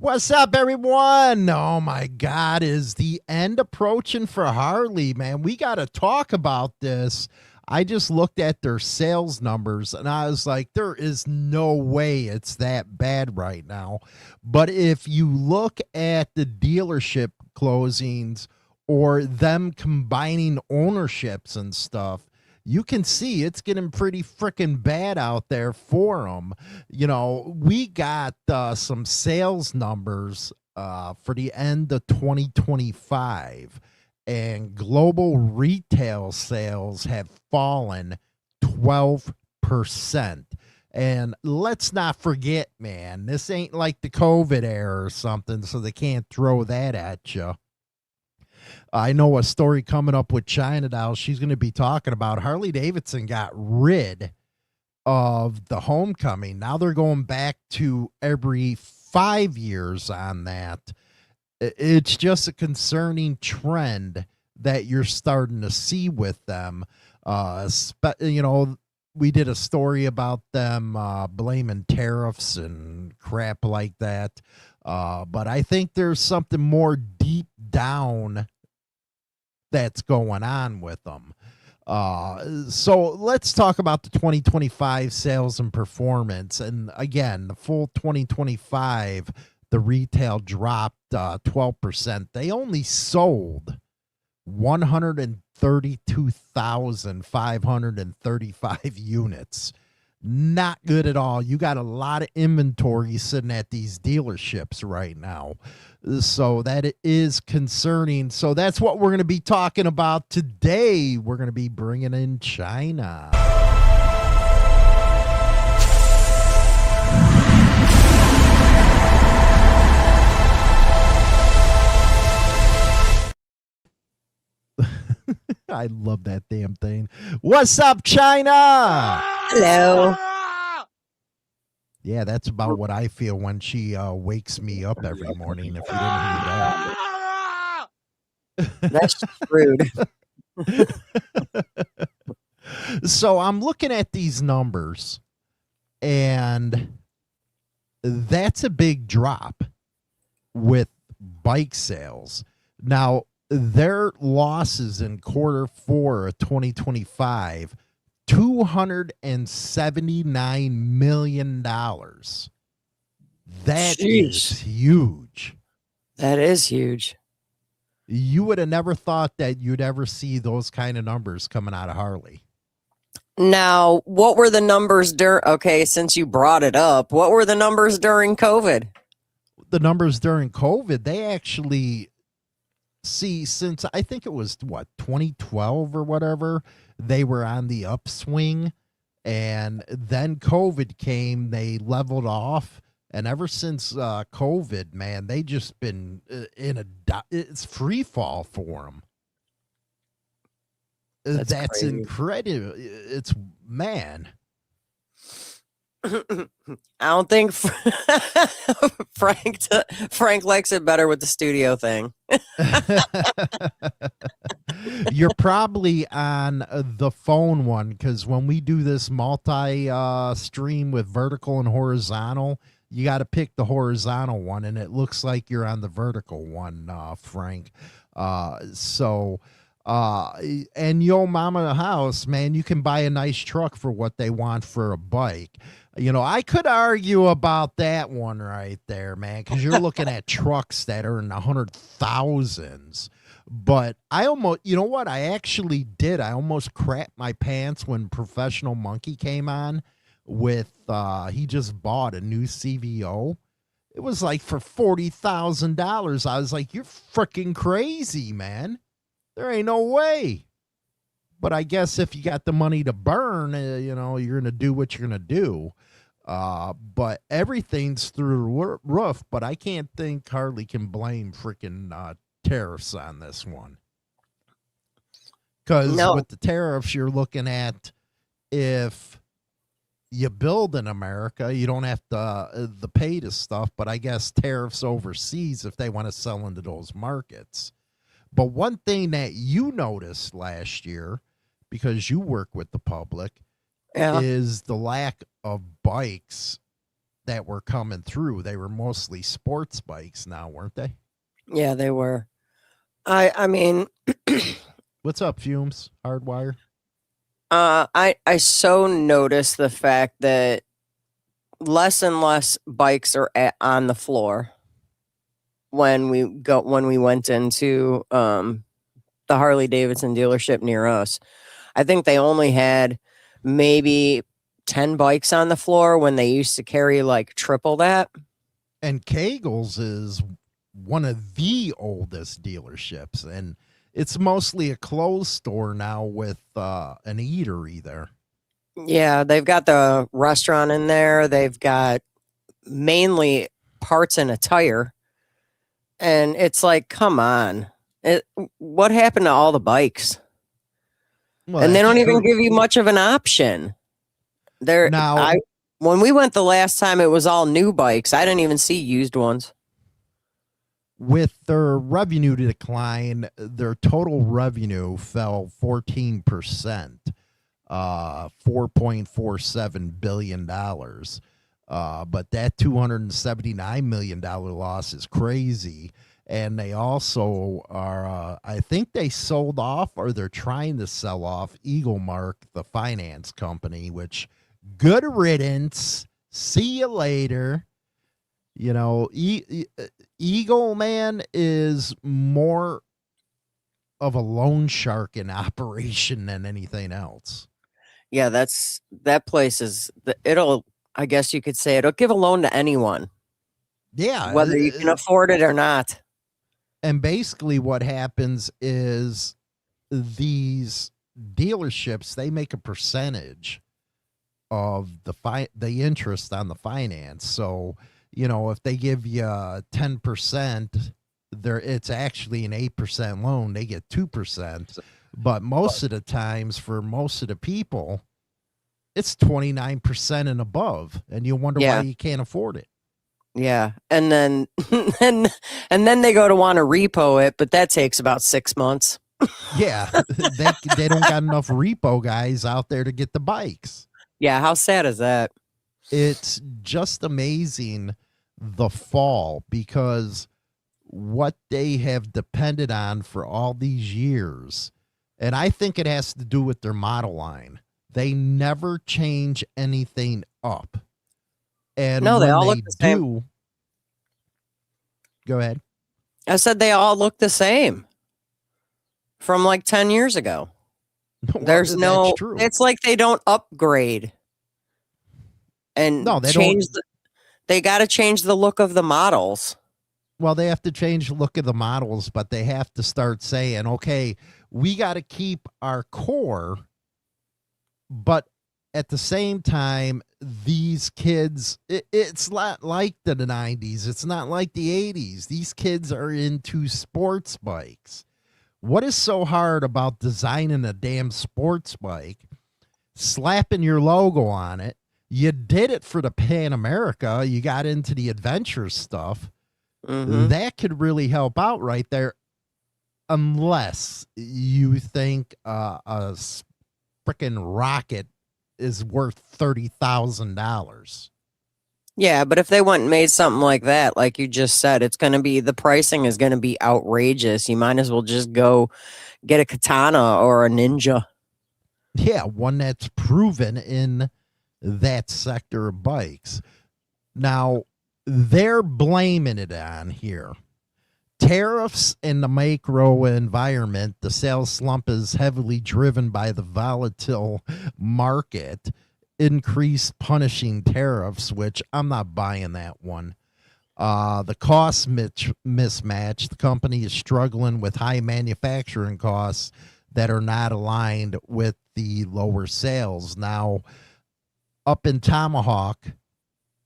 What's up, everyone? Oh my God, is the end approaching for Harley, man? We got to talk about this. I just looked at their sales numbers and I was like, there is no way it's that bad right now. But if you look at the dealership closings or them combining ownerships and stuff, you can see it's getting pretty freaking bad out there for them. You know, we got some sales numbers for the end of 2025, and global retail sales have fallen 12%. And let's not forget, man, this ain't like the COVID era or something, so they can't throw that at you. I know a story coming up with China Doll. She's going to be talking about Harley Davidson got rid of the homecoming. Now they're going back to every 5 years on that. It's just a concerning trend that you're starting to see with them. You know, we did a story about them blaming tariffs and crap like that. But I think there's something more deep down that's going on with them. So let's talk about the 2025 sales and performance. And again, the full 2025, the retail dropped 12%. They only sold 132,535 units. Not good at all. You got a lot of inventory sitting at these dealerships right now. So that is concerning. So that's what we're going to be talking about today. We're going to be bringing in China. I love that damn thing. What's up, China? Hello. Yeah, that's about what I feel when she wakes me up every morning, if you didn't hear that. That's rude. So I'm looking at these numbers, and that's a big drop with bike sales. Now, their losses in quarter four of 2025, $279 million. That is huge. That is huge. You would have never thought that you'd ever see those kind of numbers coming out of Harley. Now, what were the numbers during? Okay, since you brought it up, what were the numbers during COVID? The numbers during COVID, they actually see, since I think it was 2012 or whatever, they were on the upswing, and then COVID came, they leveled off, and ever since COVID, man, they just been it's free fall for them. That's incredible. It's, man. I don't think Frank likes it better with the studio thing. You're probably on the phone one, because when we do this multi-stream with vertical and horizontal, you got to pick the horizontal one, and it looks like you're on the vertical one, Frank. And Yo Mama House, man, you can buy a nice truck for what they want for a bike. You know, I could argue about that one right there, man, because you're looking at trucks that are in the 100,000s. But I almost, you know what, I actually did. I almost crapped my pants when Professional Monkey came on with, he just bought a new CVO. It was like for $40,000. I was like, you're freaking crazy, man. There ain't no way. But I guess if you got the money to burn, you know, you're going to do what you're going to do. But everything's through the roof. But I can't think Harley can blame freaking tariffs on this one. Because with the tariffs, you're looking at, if you build in America, you don't have to the pay to stuff. But I guess tariffs overseas if they want to sell into those markets. But one thing that you noticed last year, because you work with the public, is the lack of bikes that were coming through. They were mostly sports bikes now, weren't they? Yeah, they were. I mean, What's up, Fumes? Hardwire? I so noticed the fact that less and less bikes are on the floor when we went into the Harley Davidson dealership near us. I think they only had maybe 10 bikes on the floor when they used to carry like triple that. And Kegel's is one of the oldest dealerships, and it's mostly a clothes store now with an eatery there. Yeah, they've got the restaurant in there. They've got mainly parts and attire. And it's like, come on. What happened to all the bikes? Well, And they that's don't even true. give you much of an option. Now, When we went the last time, it was all new bikes. I didn't even see used ones. with their revenue decline, their total revenue fell 14%, $4.47 billion. But that $279 million loss is crazy. And they also are, I think they sold off, or they're trying to sell off Eaglemark, the finance company, which good riddance. See you later. You know, Eagle Man is more of a loan shark in operation than anything else. Yeah, that place it'll, I guess you could say it'll give a loan to anyone, Yeah. whether you can afford it or not. And basically what happens is these dealerships, they make a percentage of the interest on the finance. So, you know, if they give you 10%, it's actually an 8% loan. They get 2%. But most of the times, for most of the people, it's 29% and above. And you wonder why you can't afford it. Yeah. And then and then they go to want to repo it, but that takes about 6 months. Yeah. They don't got enough repo guys out there to get the bikes. Yeah, how sad is that? It's just amazing the fall, because what they have depended on for all these years, and I think it has to do with their model line. They never change anything up. And No, they when all they look the same. do, go ahead. I said they all look the same from like 10 years ago. Well, There's that's true. it's like they don't upgrade and No, they don't. They got to change the look of the models. Well, they have to change the look of the models, but they have to start saying, okay, we got to keep our core, but at the same time, these kids, it's not like the 90s. It's not like the 80s. These kids are into sports bikes. What is so hard about designing a damn sports bike, slapping your logo on it? You did it for the Pan America. You got into the adventure stuff. Mm-hmm. That could really help out right there, unless you think a freaking rocket is worth $30,000. Yeah, but if they went and made something like that, like you just said, the pricing is going to be outrageous. You might as well just go get a katana or a ninja. Yeah, one that's proven in that sector of bikes. Now, they're blaming it on here. Tariffs and the macro environment. The sales slump is heavily driven by the volatile market. Increased punishing tariffs, which I'm not buying that one. The cost mismatch. The company is struggling with high manufacturing costs that are not aligned with the lower sales. Now, up in Tomahawk,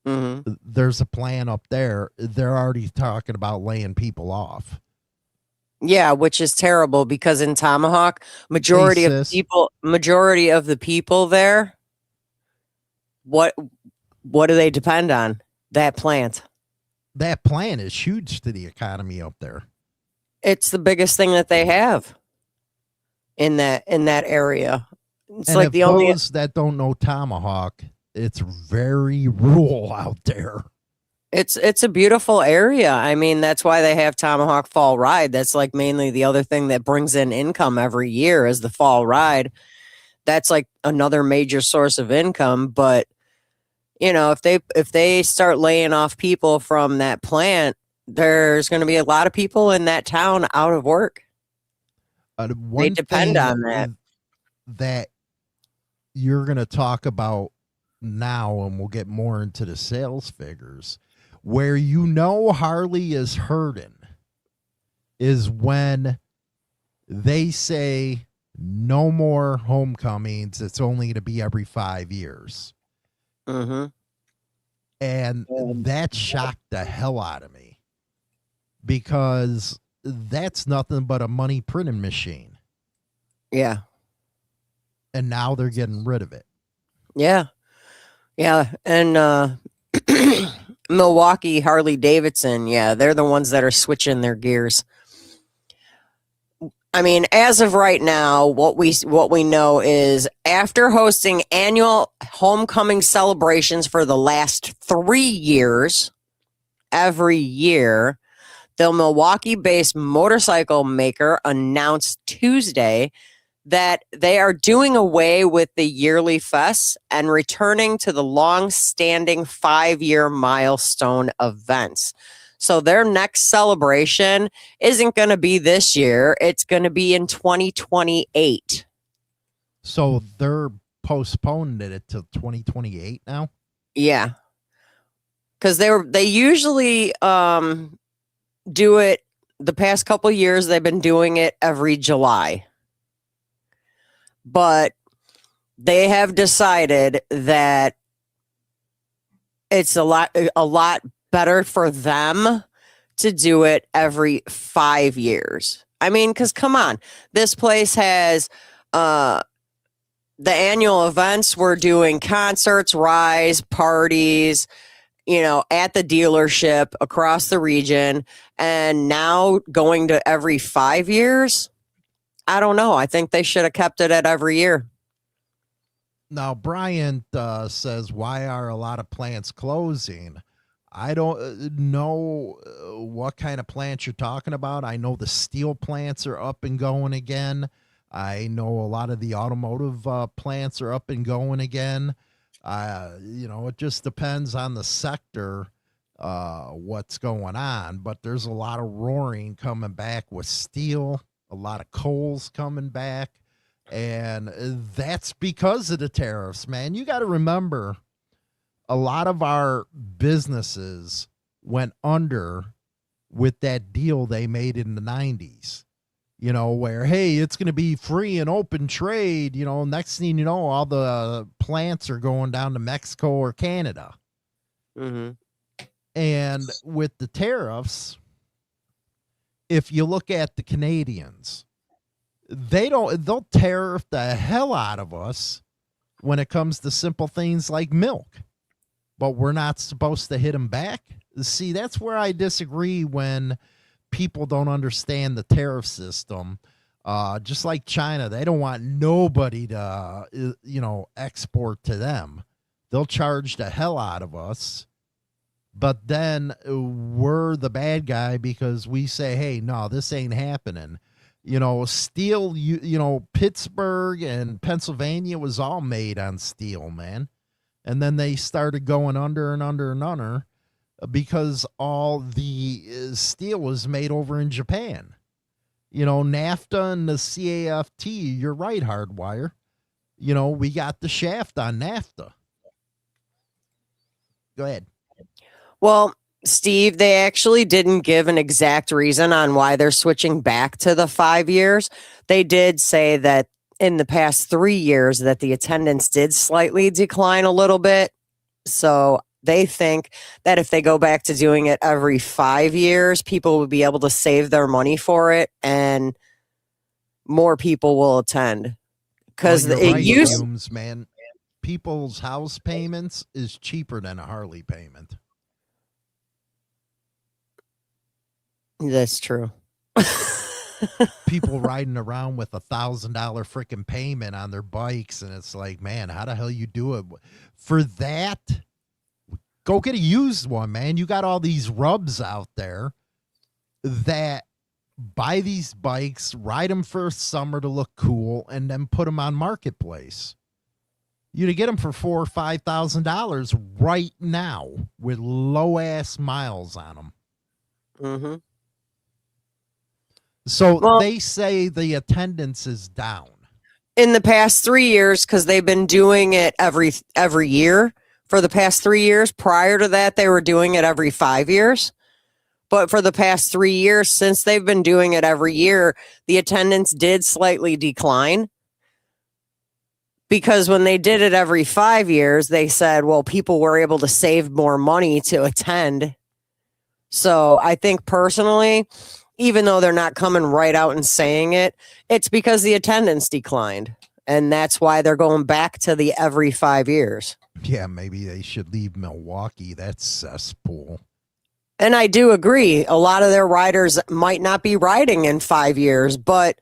there's a plan up there. They're already talking about laying people off. Yeah, which is terrible because in Tomahawk, majority of the people there, what do they depend on? That plant. That plant is huge to the economy up there. It's the biggest thing that they have in that area. It's and like if the only those that don't know Tomahawk, It's very rural out there. It's a beautiful area. I mean, that's why they have Tomahawk Fall Ride. That's like mainly the other thing that brings in income every year is the fall ride. That's like another major source of income. But you know, if they start laying off people from that plant, there's going to be a lot of people in that town out of work. They One depend thing on that. that you're going to talk about now, and we'll get more into the sales figures, where Harley is hurting is when they say no more homecomings. It's only going to be every 5 years. Mm-hmm. And that shocked the hell out of me because that's nothing but a money printing machine. Yeah. And now they're getting rid of it. Yeah. Yeah. And Milwaukee Harley Davidson, yeah, they're the ones that are switching their gears. I mean, as of right now, what we know is after hosting annual homecoming celebrations for the last 3 years, every year, the Milwaukee-based motorcycle maker announced Tuesday that they are doing away with the yearly fests and returning to the long-standing 5-year milestone events. So their next celebration isn't going to be this year. It's going to be in 2028. So they're postponing it till 2028 now? Yeah. Because they usually do it the past couple years. They've been doing it every July. But they have decided that it's a lot better for them to do it every 5 years. I mean, because come on, this place has the annual events. We're doing concerts, rides, parties, at the dealership across the region. And now going to every 5 years, I don't know. I think they should have kept it at every year. Now, Bryant says, why are a lot of plants closing? I don't know what kind of plants you're talking about. I know the steel plants are up and going again. I know a lot of the automotive plants are up and going again. It just depends on the sector, what's going on. But there's a lot of roaring coming back with steel, a lot of coals coming back. And that's because of the tariffs, man. You got to remember, a lot of our businesses went under with that deal they made in the 90s, where, hey, it's going to be free and open trade. Next thing you know, all the plants are going down to Mexico or Canada. Mm-hmm. And with the tariffs, if you look at the Canadians, they'll tariff the hell out of us when it comes to simple things like milk, but we're not supposed to hit them back. See, that's where I disagree when people don't understand the tariff system. Just like China, they don't want nobody to, export to them. They'll charge the hell out of us, but then we're the bad guy because we say, hey, no, this ain't happening. Steel, Pittsburgh and Pennsylvania was all made on steel, man. And then they started going under and under and under because all the steel was made over in Japan. NAFTA and the CAFT, you're right, Hardwire. We got the shaft on NAFTA. Go ahead. Well, Steve, they actually didn't give an exact reason on why they're switching back to the 5 years. They did say that in the past 3 years that the attendance did slightly decline a little bit. So they think that if they go back to doing it every 5 years, people would be able to save their money for it and more people will attend. Because Fumes, man. People's house payments is cheaper than a Harley payment. That's true. People riding around with $1,000 freaking payment on their bikes, and it's like, man, how the hell you do it for that? Go get a used one, man. You got all these rubs out there that buy these bikes, ride them for a summer to look cool, and then put them on marketplace. You to get them for $4,000 or $5,000 right now with low ass miles on them. Mm-hmm. So Well, they say the attendance is down. in the past 3 years, because they've been doing it every year for the past 3 years. Prior to that, they were doing it every 5 years. But for the past 3 years, since they've been doing it every year, the attendance did slightly decline. Because when they did it every 5 years, they said, well, people were able to save more money to attend. So I think personally, even though they're not coming right out and saying it, it's because the attendance declined. And that's why they're going back to the every 5 years. Yeah, maybe they should leave Milwaukee. That's cesspool. And I do agree. A lot of their riders might not be riding in 5 years, but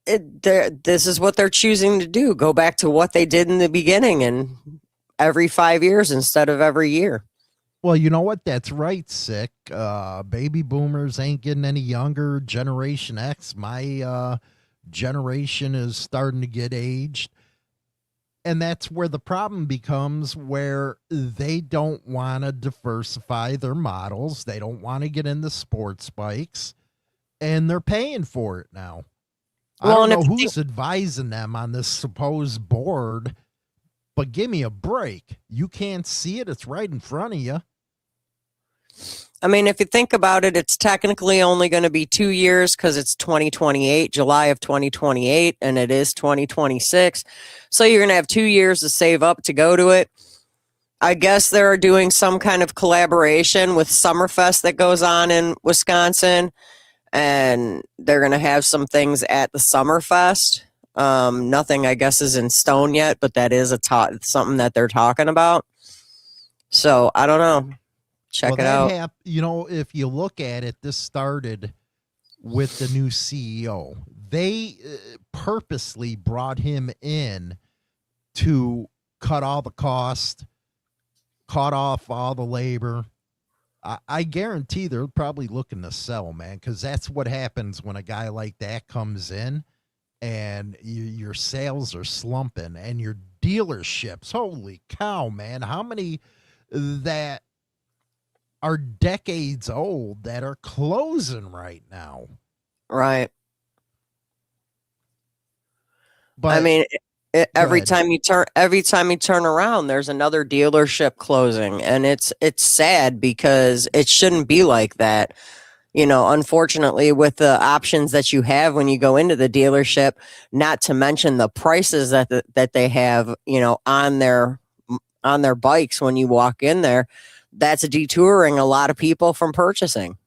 this is what they're choosing to do. Go back to what they did in the beginning and every 5 years instead of every year. Well, you know what? That's right, sick. Baby boomers ain't getting any younger. Generation X, my generation is starting to get aged. And that's where the problem becomes, where they don't want to diversify their models. They don't want to get into sports bikes, and they're paying for it now. Well, I don't know who's advising them on this supposed board, but give me a break. You can't see it. It's right in front of you. I mean, if you think about it, it's technically only going to be 2 years because it's 2028, July of 2028, and it is 2026. So you're going to have 2 years to save up to go to it. I guess they're doing some kind of collaboration with Summerfest that goes on in Wisconsin, and they're going to have some things at the Summerfest. Nothing, I guess, is in stone yet, but that is something that they're talking about. So I don't know. Check it out. If you look at it, this started with the new CEO. They purposely brought him in to cut all the cost, cut off all the labor. I guarantee they're probably looking to sell, man, because that's what happens when a guy like that comes in and your sales are slumping and your dealerships. Holy cow, man. How many that are decades old that are closing right now? Right. But I mean, every time you turn around, there's another dealership closing, and it's sad because it shouldn't be like that. Unfortunately, with the options that you have when you go into the dealership, not to mention the prices that they have, on their bikes when you walk in there, that's detouring a lot of people from purchasing.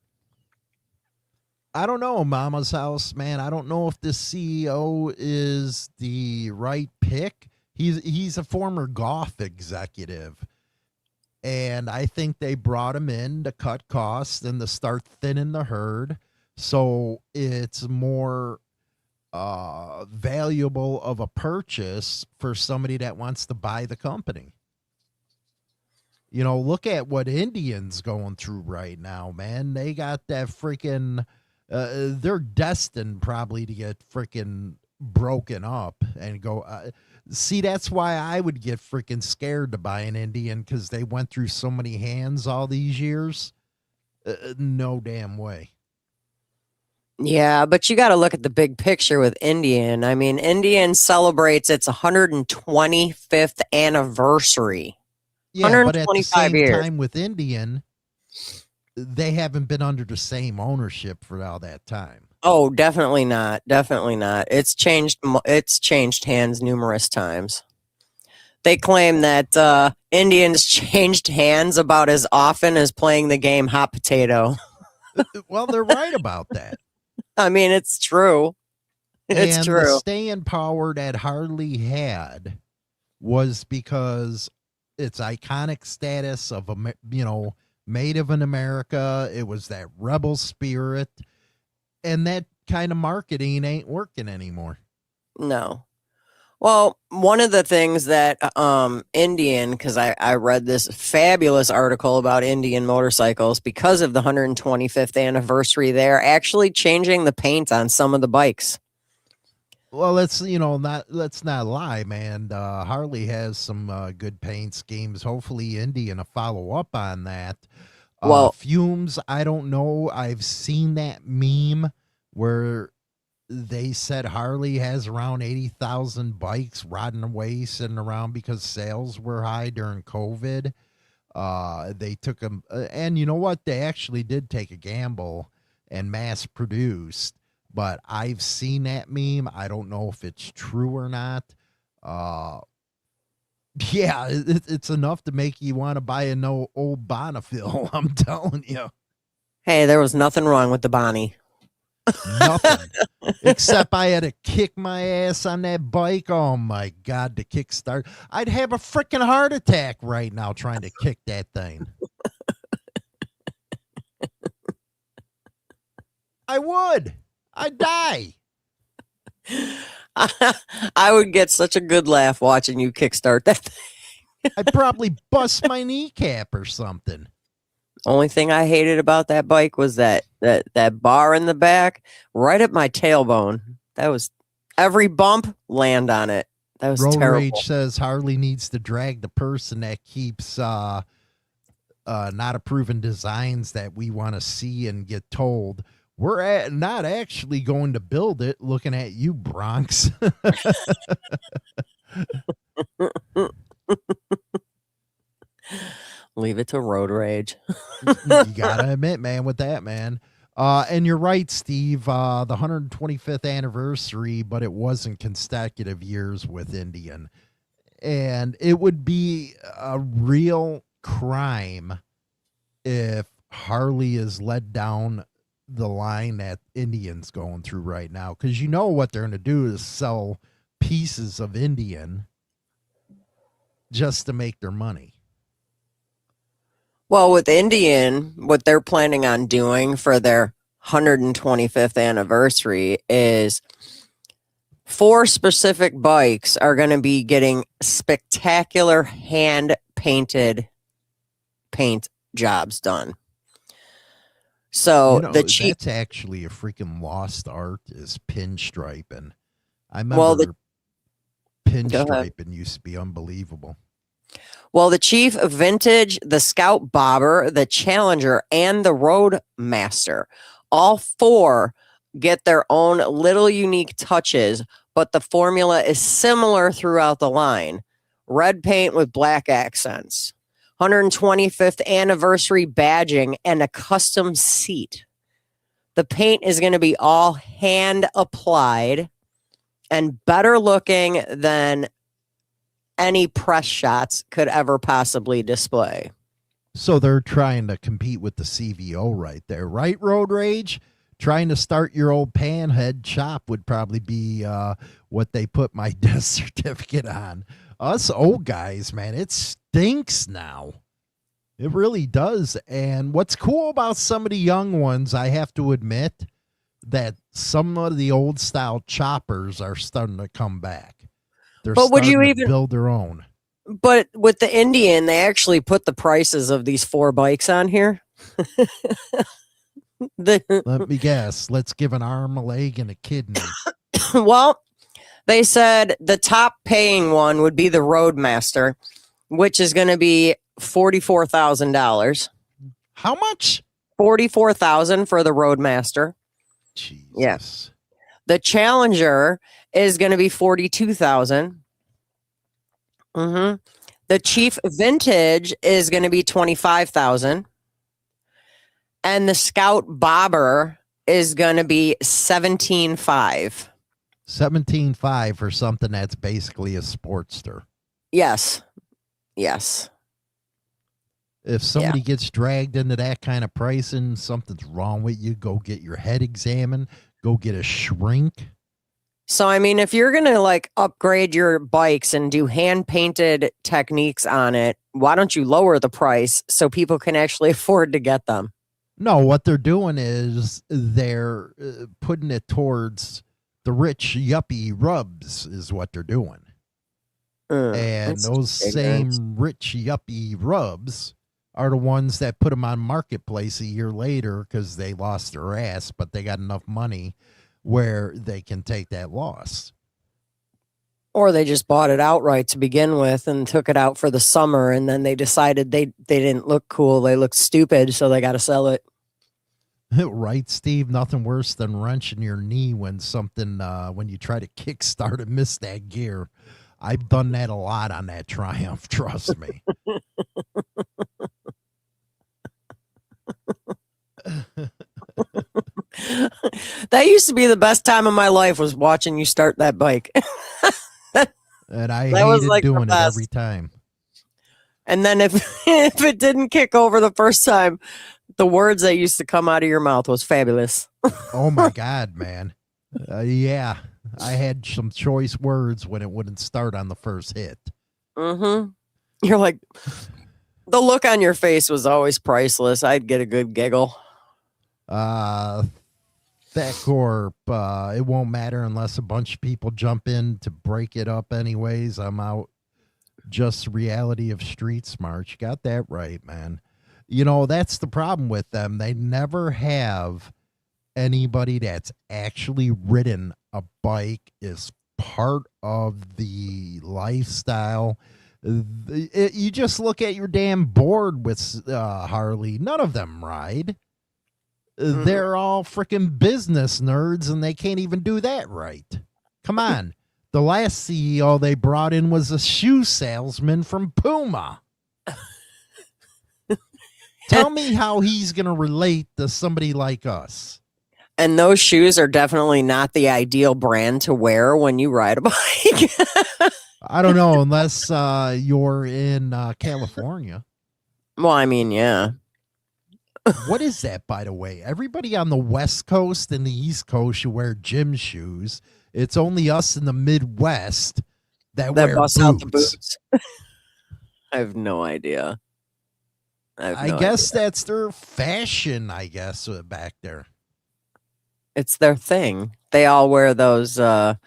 I don't know, Mama's House, man. I don't know if this CEO is the right pick. He's a former golf executive, and I think they brought him in to cut costs and to start thinning the herd, so it's more valuable of a purchase for somebody that wants to buy the company. Look at what Indian's going through right now, man. They got that freaking, they're destined probably to get freaking broken up and go. See, that's why I would get freaking scared to buy an Indian, because they went through so many hands all these years. No damn way. Yeah, but you got to look at the big picture with Indian. I mean, Indian celebrates its 125th anniversary. Yeah, but at the 125 same years. time with Indian, they haven't been under the same ownership for all that time. Oh, definitely not. Definitely not. It's changed hands numerous times. They claim that Indians changed hands about as often as playing the game hot potato. Well, they're right about that. I mean, it's true. It's true. The staying power that Harley had was because its iconic status of, made of in America. It was that rebel spirit. And that kind of marketing ain't working anymore. No. Well, one of the things that Indian, because I read this fabulous article about Indian motorcycles because of the 125th anniversary, they're actually changing the paint on some of the bikes. Well, let's not lie, man. Harley has some good paint schemes. Hopefully, Indian will follow up on that. Well, Fumes, I don't know. I've seen that meme where they said Harley has around 80,000 bikes rotting away, sitting around because sales were high during COVID. They took them, and you know what? They actually did take a gamble and mass produced. But I've seen that meme. I don't know if it's true or not. Yeah, it's enough to make you want to buy a no old Bonneville. I'm telling you. hey, there was nothing wrong with the Bonnie. Nothing. Except I had to kick my ass on that bike. Oh my God, to kickstart. I'd have a freaking heart attack right now trying to kick that thing. I would. I'd die. I would get such a good laugh watching you kickstart that thing. I'd probably bust my kneecap or something. Only thing I hated about that bike was that bar in the back, right at my tailbone. That was every bump, land on it. That was Road terrible. Rage says Harley needs to drag the person that keeps not approving designs that we want to see and get told. We're not actually going to build it. Looking at you, Bronx. Leave it to Road Rage. You gotta admit, man, with that, man. And you're right, Steve. The 125th anniversary, but it wasn't consecutive years with Indian. And it would be a real crime if Harley is led down the line that Indian's going through right now. Because you know what they're going to do is sell pieces of Indian just to make their money. Well, with Indian, what they're planning on doing for their 125th anniversary is 4 specific bikes are going to be getting spectacular hand-painted paint jobs done. So that's actually a freaking lost art is pinstriping. I remember pinstriping used to be unbelievable. Well, the Chief Vintage, the Scout Bobber, the Challenger, and the Roadmaster, all 4 get their own little unique touches, but the formula is similar throughout the line. Red paint with black accents, 125th anniversary badging, and a custom seat. The paint is going to be all hand applied and better looking than any press shots could ever possibly display. So they're trying to compete with the CVO right there, right? Road Rage? Trying to start your old panhead shop would probably be what they put my death certificate on. Us old guys, man, it stinks now. It really does. And what's cool about some of the young ones, I have to admit, that some of the old style choppers are starting to come back. They're starting to build their own. But with the Indian, they actually put the prices of these 4 bikes on here. Let me guess. Let's give an arm, a leg, and a kidney. Well, they said the top paying one would be the Roadmaster, which is going to be $44,000. How much? $44,000 for the Roadmaster. Jesus. Yes. The Challenger is going to be $42,000. The Chief Vintage is going to be $25,000. And the Scout Bobber is going to be $17,500. $17,500 for something that's basically a Sportster. Yes. Yes. If somebody gets dragged into that kind of pricing, something's wrong with you. Go get your head examined. Go get a shrink. So, I mean, if you're going to like upgrade your bikes and do hand painted techniques on it, why don't you lower the price so people can actually afford to get them? No, what they're doing is they're putting it towards the rich yuppie rubs is what they're doing. And That's those ignorance. same rich yuppie rubs are the ones that put them on marketplace a year later because they lost their ass, but they got enough money where they can take that loss. Or they just bought it outright to begin with and took it out for the summer, and then they decided they didn't look cool. They looked stupid, so they got to sell it. Right, Steve? Nothing worse than wrenching your knee when when you try to kickstart and miss that gear. I've done that a lot on that Triumph, trust me. That used to be the best time of my life, was watching you start that bike. And I That was hated like the doing it best. every time. And then if if it didn't kick over the first time, the words that used to come out of your mouth was fabulous. Oh my God, man. Yeah, I had some choice words when it wouldn't start on the first hit. Mm-hmm. You're like, the look on your face was always priceless. I'd get a good giggle. That Corp, it won't matter unless a bunch of people jump in to break it up anyways. I'm out. Just reality of street smart. You got that right, man. You know, that's the problem with them. They never have anybody that's actually ridden a bike is part of the lifestyle. You just look at your damn board with Harley. None of them ride. They're all freaking business nerds and they can't even do that right. Come on. The last CEO they brought in was a shoe salesman from Puma. Tell me how he's going to relate to somebody like us. And those shoes are definitely not the ideal brand to wear when you ride a bike. I don't know, unless you're in California. Well, I mean, yeah. What is that, by the way? Everybody on the West Coast and the East Coast should wear gym shoes. It's only us in the Midwest that wear bust boots. out the boots. I have no idea. I guess that's their fashion, I guess, back there. It's their thing. They all wear those, what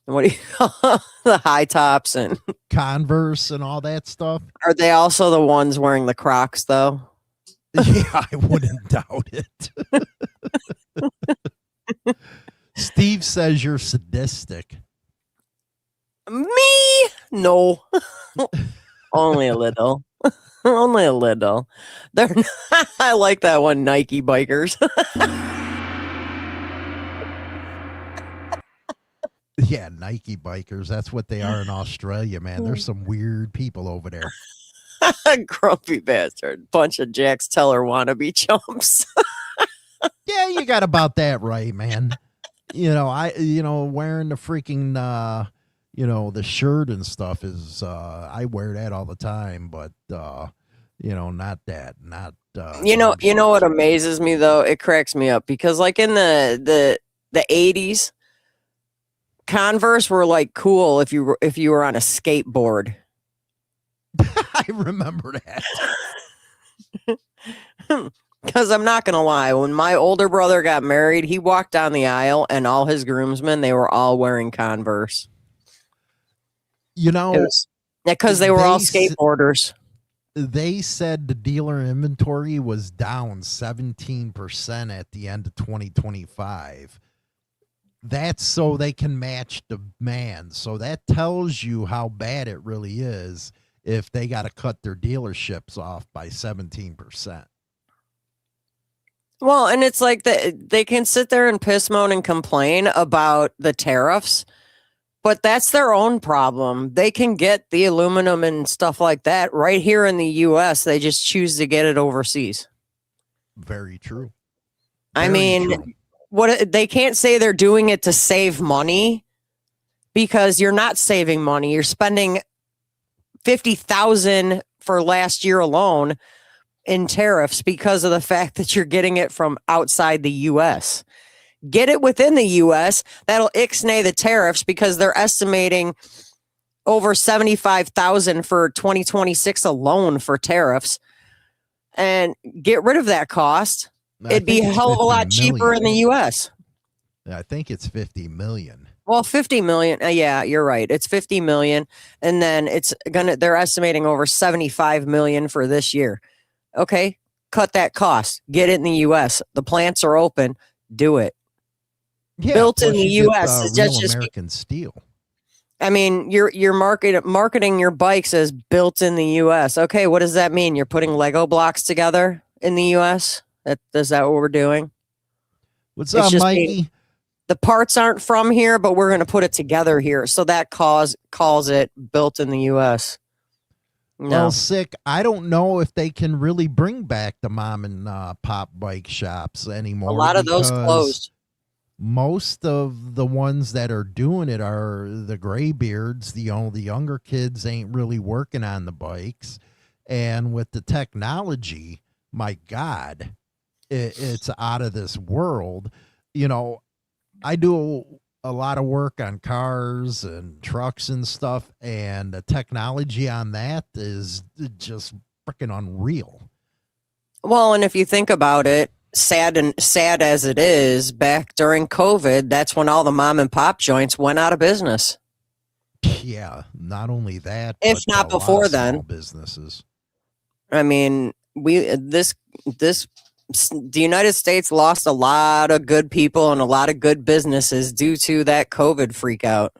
do you call the high tops and Converse and all that stuff. Are they also the ones wearing the Crocs, though? Yeah, I wouldn't doubt it. Steve says you're sadistic. Me? No. Only a little. Only a little. They're I like that one, Nike bikers. Yeah, Nike bikers. That's what they are in Australia, man. There's some weird people over there. Grumpy bastard. Bunch of Jax Teller wannabe chumps. Yeah, you got about that right, man. Wearing the freaking the shirt and stuff is I wear that all the time, but not that. Not You know what amazes me though? It cracks me up because like in the 80s, Converse were like cool if you were on a skateboard. I remember that. Because I'm not going to lie, when my older brother got married, he walked down the aisle and all his groomsmen, they were all wearing Converse. Because they were all skateboarders. They said the dealer inventory was down 17% at the end of 2025. That's so they can match demand. So that tells you how bad it really is if they got to cut their dealerships off by 17%. Well, and it's like they can sit there and piss, moan, and complain about the tariffs, but that's their own problem. They can get the aluminum and stuff like that right here in the U.S. They just choose to get it overseas. Very true. True. What they can't say they're doing it to save money because you're not saving money. You're spending $50,000 for last year alone in tariffs because of the fact that you're getting it from outside the U.S. Get it within the U.S. That'll ixnay the tariffs because they're estimating over $75,000 for 2026 alone for tariffs, and get rid of that cost. I It'd be think a it's hell of a 50 lot cheaper in million. the U.S. I think it's 50 million. Well, 50 million. Yeah, you're right. It's 50 million. And then they're estimating over 75 million for this year. Okay. Cut that cost. Get it in the US. The plants are open. Do it. Yeah, Built in plus the you get US. Is real just American steel. I mean, you're marketing your bikes as built in the US. Okay, what does that mean? You're putting Lego blocks together in the US? Is that what we're doing? What's It's up, just being Mikey? the parts aren't from here, but we're going to put it together here. So that calls it built in the U.S. Well, No, sick. I don't know if they can really bring back the mom and pop bike shops a anymore lot of those because closed. most of the ones that are doing it are the graybeards. The younger kids ain't really working on the bikes, and with the technology, my God, it's out of this world. You know, I do a lot of work on cars and trucks and stuff, and the technology on that is just freaking unreal. Well, and if you think about it, sad as it is, back during COVID, that's when all the mom and pop joints went out of business. Yeah, not only that, If but a not lot of before small then. businesses. I mean, this the United States lost a lot of good people and a lot of good businesses due to that COVID freak out.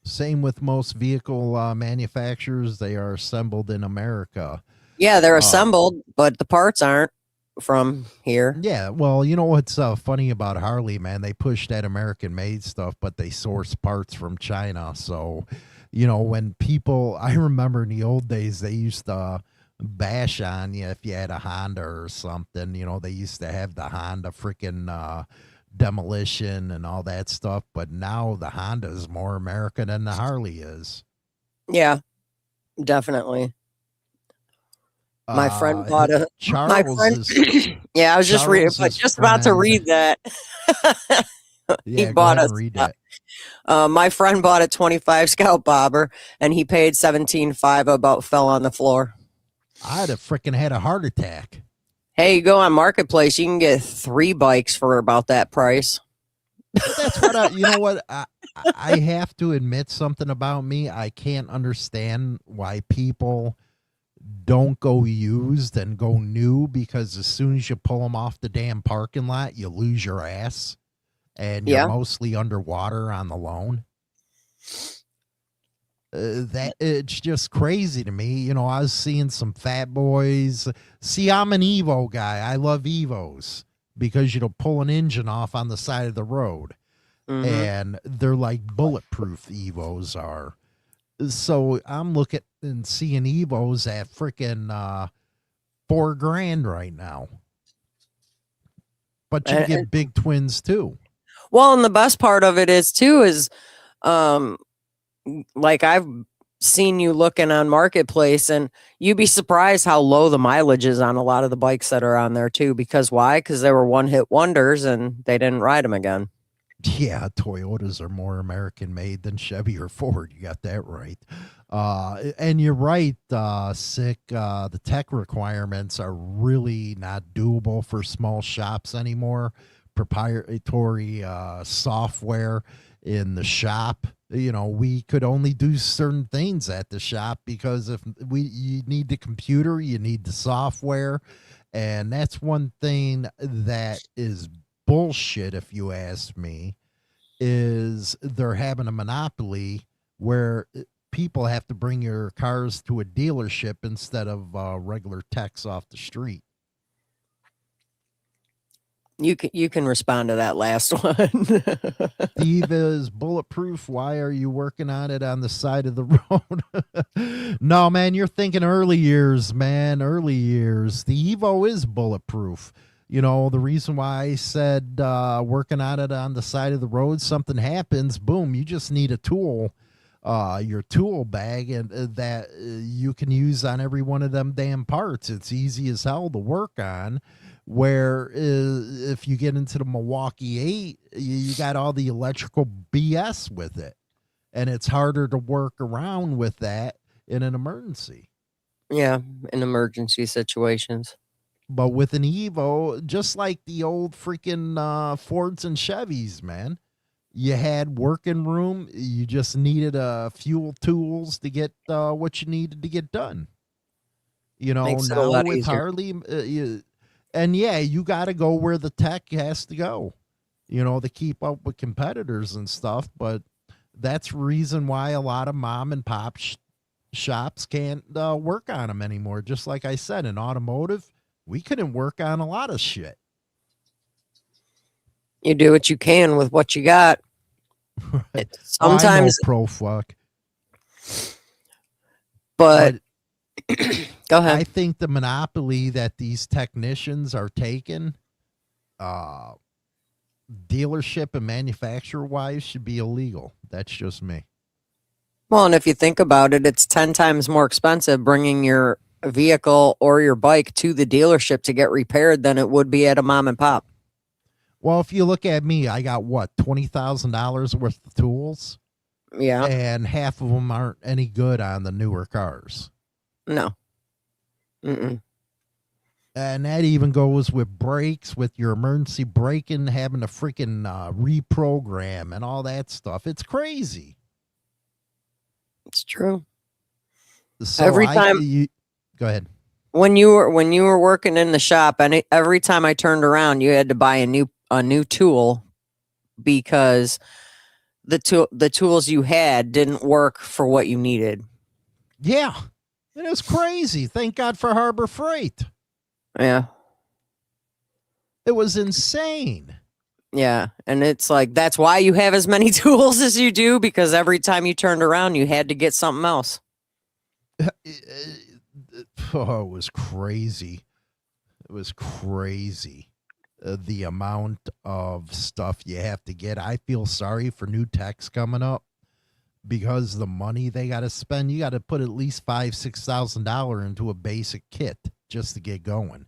Same with most vehicle manufacturers; they are assembled in America. Yeah, they're Uh, assembled, but the parts aren't from here. yeah, well, you know what's funny about Harley, man? They push that American-made stuff, but they source parts from China. So, when people, I remember in the old days, they used to bash on you if you had a Honda or something. They used to have the Honda freaking demolition and all that stuff. But now the Honda is more American than the Harley is. Yeah, definitely. My friend Uh, bought a my Charles friend is yeah, I was Charles's just about to friend. read that. He Yeah, go bought ahead a and read that. my friend bought a 25 Scout Bobber and he paid 17.5, about fell on the floor. I'd have freaking had a heart attack. Hey, you go on Marketplace, you can get 3 bikes for about that price. But that's what you know what? I have to admit something about me. I can't understand why people don't go used and go new, because as soon as you pull them off the damn parking lot, you lose your ass and you're Yeah. mostly underwater on the loan. That it's just crazy to me. I was seeing some fat boys. See, I'm an Evo guy. I love Evos because pull an engine off on the side of the road, Mhm. and they're like bulletproof. Evos are. So I'm looking and seeing Evos at freaking $4,000 right now. But you can And get big twins too. well, and the best part of it is um like I've seen you looking on Marketplace and you'd be surprised how low the mileage is on a lot of the bikes that are on there too. Because why? Because they were one hit wonders and they didn't ride them again. Yeah, Toyotas are more American made than Chevy or Ford. You got that right. And you're right, Sick. The tech requirements are really not doable for small shops anymore. Proprietary software in the shop. We could only do certain things at the shop because if you need the computer, you need the software. And that's one thing that is bullshit, if you ask me, is they're having a monopoly where people have to bring your cars to a dealership instead of regular techs off the street. You can respond to that last one. Steve is bulletproof. Why are you working on it on the side of the road? No, man, you're thinking early years, man. Early years. The Evo is bulletproof. The reason why I said working on it on the side of the road, something happens, boom, you just need a tool, your tool bag, and that you can use on every one of them damn parts. It's easy as hell to work on. Where if you get into the Milwaukee 8, you got all the electrical BS with it, and it's harder to work around with that in an emergency. Yeah, in emergency situations. But with an Evo, just like the old freaking Fords and Chevys, man, you had working room. You just needed fuel tools to get what you needed to get done. You know, Makes it a now lot with easier. Harley, and yeah, you got to go where the tech has to go, you know, to keep up with competitors and stuff. But that's reason why a lot of mom and pop shops can't work on them anymore. Just like I said, in automotive, we couldn't work on a lot of shit. You do what you can with what you got. Right. Oh, I know, Sometimes, pro fuck. but But go I ahead. think the monopoly that these technicians are taking, uh, dealership and manufacturer wise, should be illegal. That's just me. Well, and if you think about it, it's 10 times more expensive bringing your vehicle or your bike to the dealership to get repaired than it would be at a mom and pop. Well, if you look at me, I got what, $20,000 worth of tools, Yeah. and half of them aren't any good on the newer cars. No. Mm-mm. And that even goes with brakes, with your emergency braking, having to freaking reprogram and all that stuff. It's crazy. It's true. So Every time go ahead. when you were working in the shop, and every time I turned around, you had to buy a new tool because the tools you had didn't work for what you needed. Yeah, it was crazy. Thank God for Harbor Freight. Yeah. It was insane. Yeah, and it's like that's why you have as many tools as you do, because every time you turned around, you had to get something else. Oh, it was crazy. It was crazy. The amount of stuff you have to get. I feel sorry for new techs coming up because the money they got to spend. You got to put at least $5,000-$6,000 into a basic kit just to get going,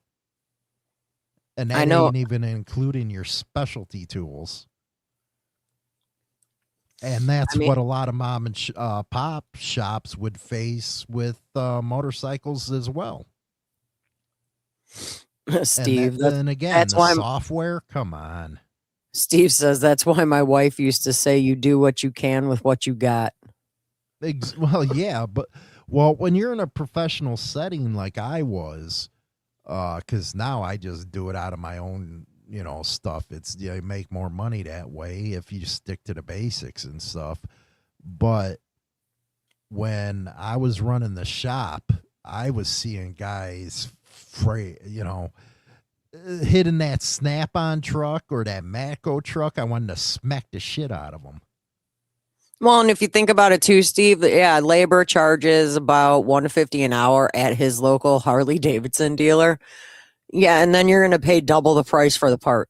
and I that know. ain't even including your specialty tools. And that's I mean, what a lot of mom and pop shops would face with motorcycles as well. And Steve, then again, that's the why software. Come on. Steve says that's why my wife used to say you do what you can with what you got. Well, yeah, but when you're in a professional setting like I was, because now I just do it out of my own, stuff. It's you make more money that way if you stick to the basics and stuff. But when I was running the shop, I was seeing guys hitting that Snap-on truck or that Matco truck. I wanted to smack the shit out of them. Well, and if you think about it too, Steve, yeah, labor charges about $150 an hour at his local Harley Davidson dealer. Yeah, and then you're going to pay double the price for the part.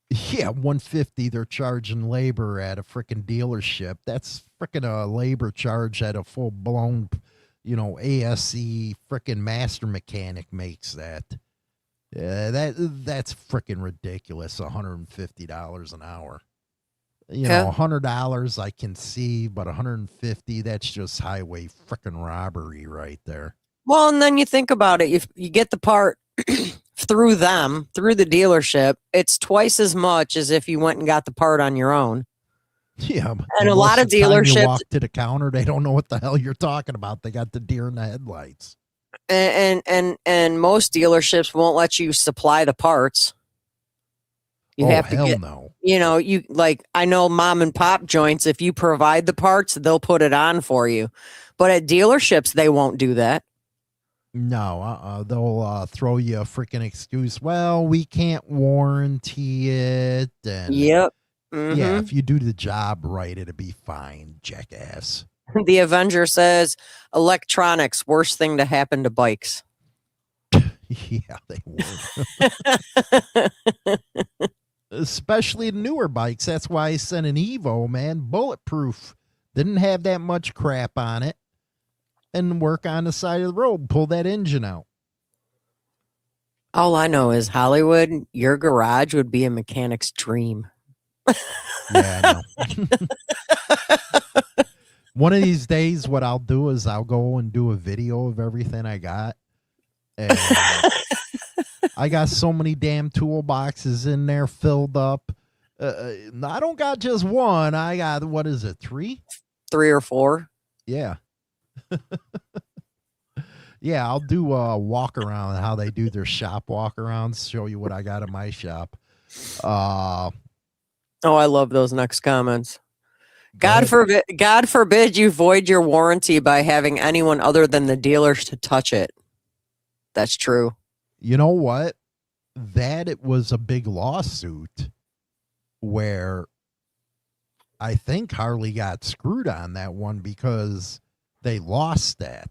Yeah, 150 they're charging labor at a freaking dealership. That's freaking a labor charge at a full blown, ASE freaking master mechanic makes that. That's freaking ridiculous. $150 an hour. Yeah. $100 I can see, but 150, that's just highway freaking robbery right there. Well, and then you think about it, if you get the part through the dealership, it's twice as much as if you went and got the part on your own. Yeah, And a lot of the time you dealerships walk to the counter, they don't know what the hell you're talking about. They got the deer in the headlights. and most dealerships won't let you supply the parts. You have to get, no. you like, I know mom and pop joints, if you provide the parts, they'll put it on for you. But at dealerships, they won't do that. No, they'll throw you a freaking excuse. Well, we can't warranty it. And Yep. yeah, if you do the job right, it'll be fine, jackass. The Avenger says electronics, worst thing to happen to bikes. Yeah, they would. Especially newer bikes. That's why I sent an Evo, man. Bulletproof. Didn't have that much crap on it. And work on the side of the road. Pull that engine out. All I know is Hollywood, your garage would be a mechanic's dream. Yeah, I know. One of these days, what I'll do is I'll go and do a video of everything I got. And I got so many damn toolboxes in there filled up. I don't got just one. I got, what is it, 3? 3 or 4. Yeah. Yeah, I'll do a walk around how they do their shop walk arounds, show you what I got in my shop. Oh, I love those next comments. Go God forbid you void your warranty by having anyone other than the dealers to touch it. That's true. You know what? That it was a big lawsuit where I think Harley got screwed on that one because they lost that.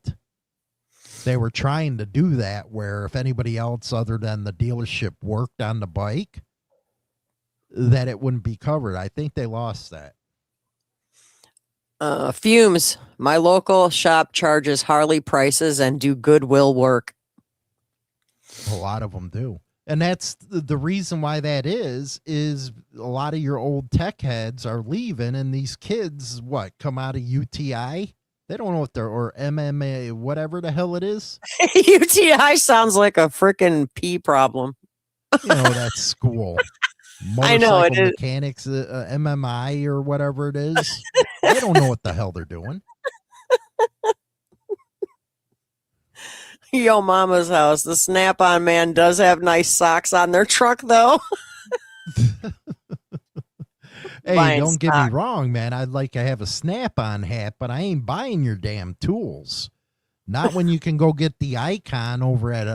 They were trying to do that where if anybody else other than the dealership worked on the bike, that it wouldn't be covered. I think they lost that. Fumes. My local shop charges Harley prices and do goodwill work. A lot of them do. And that's the reason why that is a lot of your old tech heads are leaving, and these kids, come out of UTI? They don't know what they're, or MMA, whatever the hell it is. UTI sounds like a freaking pee problem. You know, that's school. I know it is. Mechanics, MMI or whatever it is. They don't know what the hell they're doing. Yo mama's house. The Snap-on man does have nice socks on their truck, though. Hey, don't get me wrong, man. I'd like to have a Snap-on hat, but I ain't buying your damn tools. Not when you can go get the Icon over at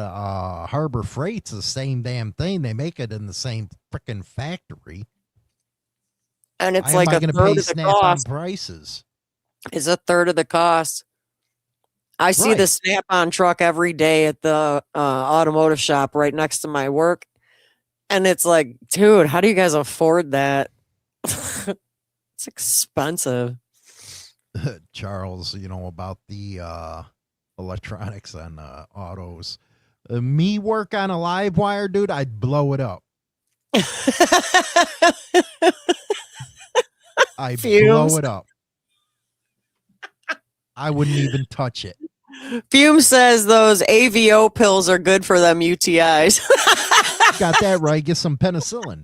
Harbor Freight's the same damn thing. They make it in the same freaking factory. And it's like a third of the cost. Prices. It's a third of the cost. I see the Snap-on truck every day at the automotive shop right next to my work. And it's like, dude, how do you guys afford that? It's expensive. Charles, you know, about the electronics on autos. Me work on a live wire, dude, I'd blow it up. I'd blow it up. I wouldn't even touch it. Fume says those AVO pills are good for them UTIs. Got that right. Get some penicillin.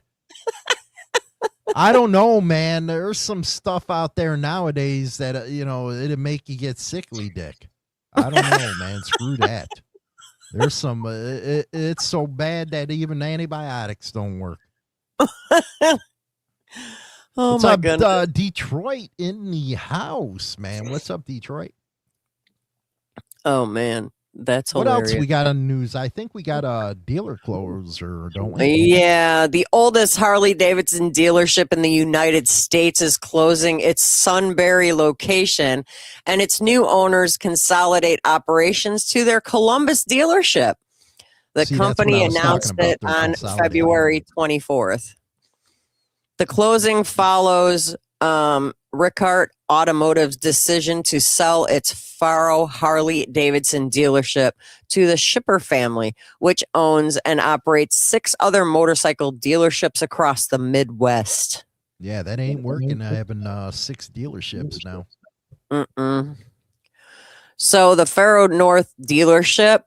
I don't know, man. There's some stuff out there nowadays that, you know, it'd make you get sickly dick. I don't know, man. Screw that. There's some, it's so bad that even antibiotics don't work. Oh, what's my up, goodness. Detroit in the house, man. What's up, Detroit? Oh, man. That's hilarious. What else we got on news? I think we got a dealer closer, don't we? Yeah, the oldest Harley Davidson dealership in the United States is closing its Sunbury location, and its new owners consolidate operations to their Columbus dealership. The company announced it on February 24th. The closing follows Rickard Automotive's decision to sell its Faro Harley Davidson dealership to the Shipper family, which owns and operates 6 other motorcycle dealerships across the Midwest. Yeah, that ain't working. Having 6 dealerships now. So the Faro North dealership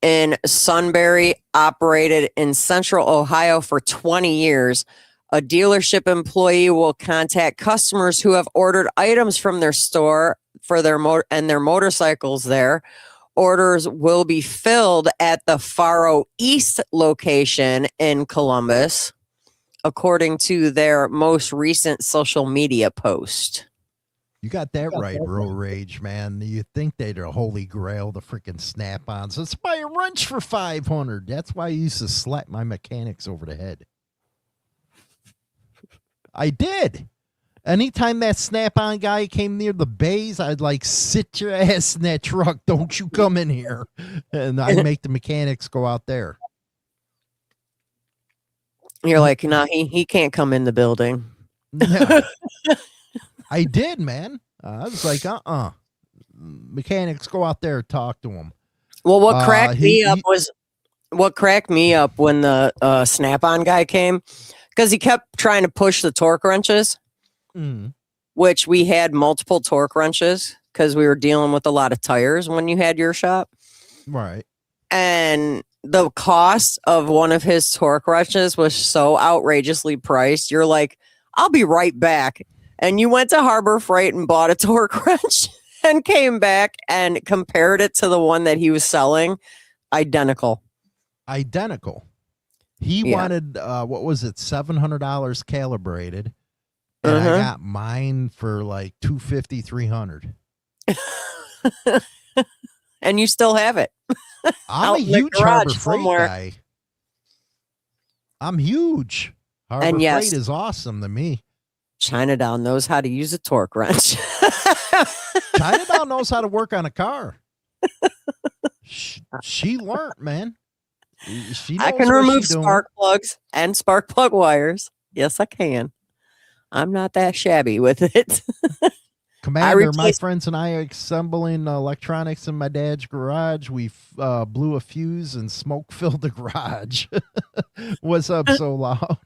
in Sunbury operated in Central Ohio for 20 years. A dealership employee will contact customers who have ordered items from their store for their motorcycles there. Orders will be filled at the Faro East location in Columbus, according to their most recent social media post. You got that right, Road Rage, man. You think they're the holy grail, the freaking Snap-ons. Let's buy a wrench for $500. That's why I used to slap my mechanics over the head. I did. Anytime that Snap-on guy came near the bays, I'd like, sit your ass in that truck. Don't you come in here. And I'd make the mechanics go out there. You're like, nah, he can't come in the building. Yeah. I did, man. I was like, mechanics, go out there and talk to him. Well, what cracked me up when the Snap-on guy came, because he kept trying to push the torque wrenches, which we had multiple torque wrenches because we were dealing with a lot of tires when you had your shop. Right. And the cost of one of his torque wrenches was so outrageously priced. You're like, I'll be right back. And you went to Harbor Freight and bought a torque wrench and came back and compared it to the one that he was selling. Identical. He wanted, what was it, $700 calibrated. And I got mine for like $250, $300. And you still have it. I'm a huge Harbor Freight guy. I'm huge. Harbor Freight is awesome to me. Chinatown knows how to use a torque wrench. Chinatown knows how to work on a car. She learned, man. She knows I can remove spark plugs and spark plug wires. Yes, I can. I'm not that shabby with it. Commander, my friends and I are assembling electronics in my dad's garage. We blew a fuse and smoke filled the garage. What's up, so loud?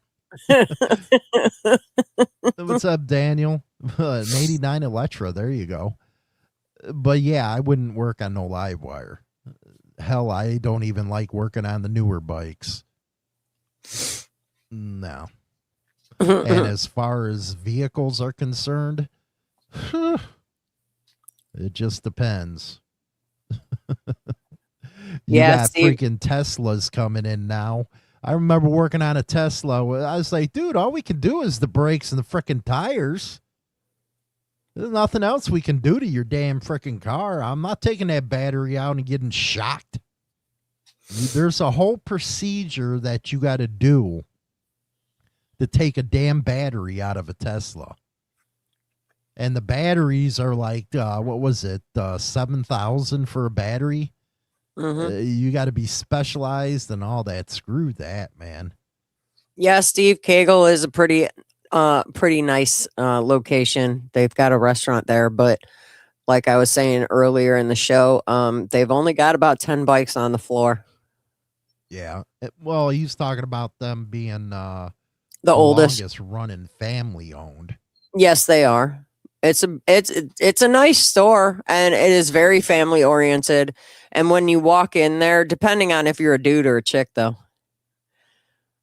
What's up, Daniel? An 89 Electra. There you go. But yeah, I wouldn't work on no live wire. Hell, I don't even like working on the newer bikes. No. And as far as vehicles are concerned, it just depends. You got freaking Teslas coming in now. I remember working on a Tesla. I was like, dude, all we can do is the brakes and the freaking tires. There's nothing else we can do to your damn freaking car. I'm not taking that battery out and getting shocked. There's a whole procedure that you got to do to take a damn battery out of a Tesla. And the batteries are like, what was it? 7,000 for a battery. You got to be specialized and all that. Screw that, man. Yeah, Steve Cagle is a pretty nice location. They've got a restaurant there, but like I was saying earlier in the show, they've only got about 10 bikes on the floor. Yeah. Well, he's talking about them being the oldest longest running family owned. Yes, they are. It's a nice store, and it is very family oriented. And when you walk in there, depending on if you're a dude or a chick, though,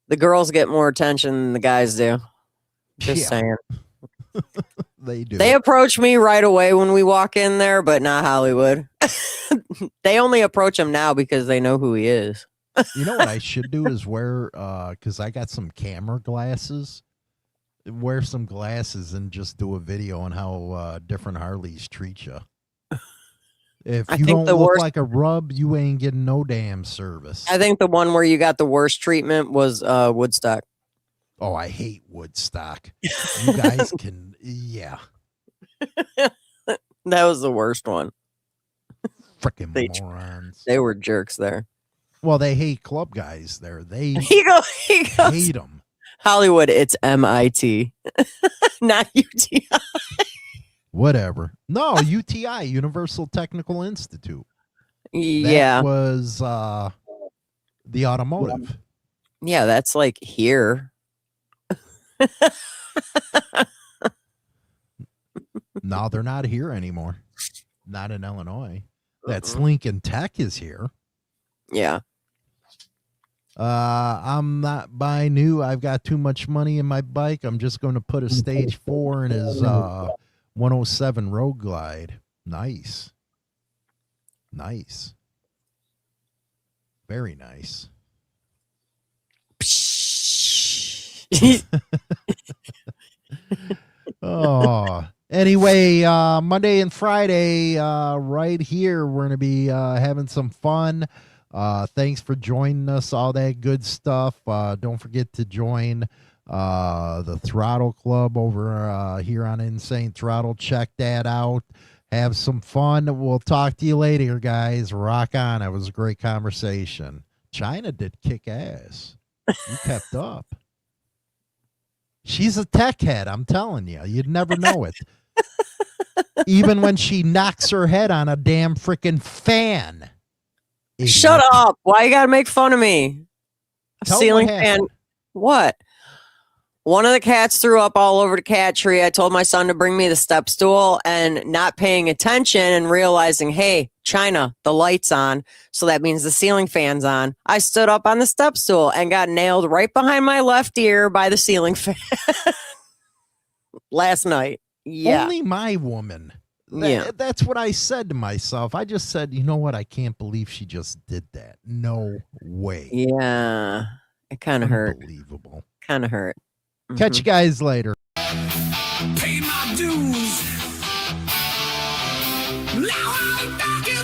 the girls get more attention than the guys do. Just saying. They do. They approach me right away when we walk in there, but not Hollywood. They only approach him now because they know who he is. You know what I should do is wear, because I got some camera glasses. Wear some glasses and just do a video on how different Harleys treat you. If you don't look like a rub, you ain't getting no damn service. I think the one where you got the worst treatment was Woodstock. Oh, I hate Woodstock. You guys can, yeah. That was the worst one. Freaking morons. They were jerks there. Well, they hate club guys there. They hate them. Hollywood, it's MIT, not UTI. Whatever. No, UTI, Universal Technical Institute. Yeah. That was the automotive. Yeah, that's like here. No, they're not here anymore. Not in Illinois. That's Lincoln Tech is here. Yeah. I'm not buying new. I've got too much money in my bike. I'm just going to put a stage 4 in his 107 Road Glide. Nice. Nice. Very nice. Oh, anyway, Monday and Friday, right here, we're going to be having some fun. Thanks for joining us, all that good stuff. Don't forget to join the Throttle Club over here on Insane Throttle. Check that out. Have some fun. We'll talk to you later, guys. Rock on. It was a great conversation. China did kick ass. You kept up. She's a tech head, I'm telling you. You'd never know it. Even when she knocks her head on a damn freaking fan. Idiot. Shut up. Why you gotta make fun of me? Tell Ceiling fan. What? One of the cats threw up all over the cat tree. I told my son to bring me the step stool, and not paying attention and realizing, hey, China, the light's on. So that means the ceiling fan's on. I stood up on the step stool and got nailed right behind my left ear by the ceiling fan last night. Yeah. Only my woman. Yeah. That's what I said to myself. I just said, you know what? I can't believe she just did that. No way. Yeah. It kind of hurt. Unbelievable. Kind of hurt. Catch you guys later. Pay my dues. Now I'm back in